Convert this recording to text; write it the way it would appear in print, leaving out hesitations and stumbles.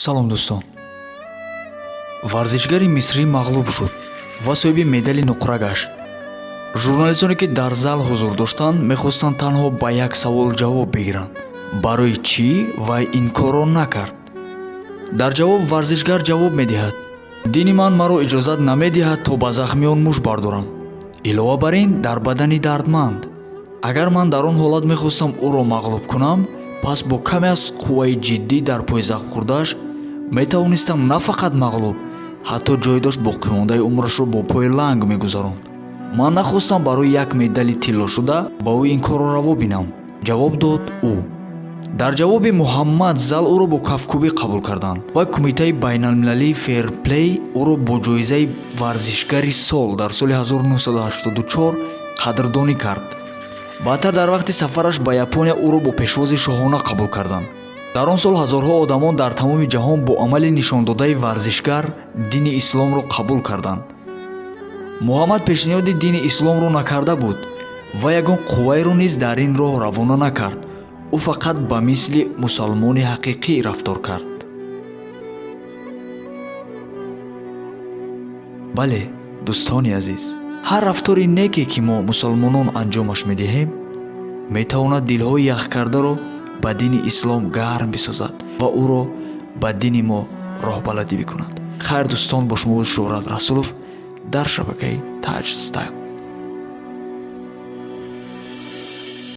салом дӯстон. Варзишгари мисрӣ мағлуб шуд ва соҳиби медали нуқра гашт. Журналистоне ки дар зал ҳузур доштанд мехостанд танҳо ба як савол ҷавоб бигиранд: барои чӣ вай ин корро накард? Дар ҷавоб варзишгар ҷавоб медиҳад: дини ман маро иҷозат намедиҳад то ба захмиён муш бардорам. Илова бар ин, дар бадани дардманд. Агар ман дар он ҳолат мехостам ӯро мағлуб кунам, пас бо каме аз қувваи ҷиддӣ дар пои захмхӯрдааш метавонистам на фақат мағлуб, ҳатто ҷой дошт боқимондаи умрашро бо пои ланг мегузаронд. Ман нахостам барои як медали тиллошуда ба ӯ ин корро раво бинам, ҷавоб дод ӯ. Дар ҷавоби Муҳаммад зал ӯро бо кафкӯбӣ қабул карданд ва Кумитаи байналмилалии фейрплей ӯро бо ҷоизаи варзишгари сол дар соли 1984 қадрдонӣ кард. Баъдтар дар вақти сафараш ба Япония ӯро бо пешвози шоҳона қабул карданд. Дар он сол ҳазорҳо одамон дар тамоми ҷаҳон бо амали нишондодаи варзишгар дини исломро қабул карданд. Муҳаммад пешниҳоди дини исломро накарда буд ва ягон қувваеро низ дар ин роҳ равона накард. ӯ фақат ба мисли мусалмони ҳақиқӣ рафтор кард. бале, дӯстони азиз, ҳар рафтори неке ки мо мусалмонон анҷомаш медиҳем метавонад дилҳои яхкардаро ба дини ислом гарм бисозад ва ӯро ба дини мо роҳбаладӣ бикунад. хайр дӯстон, бо шумо буд Шӯҳрат Расулов дар шабакаи Taj Style.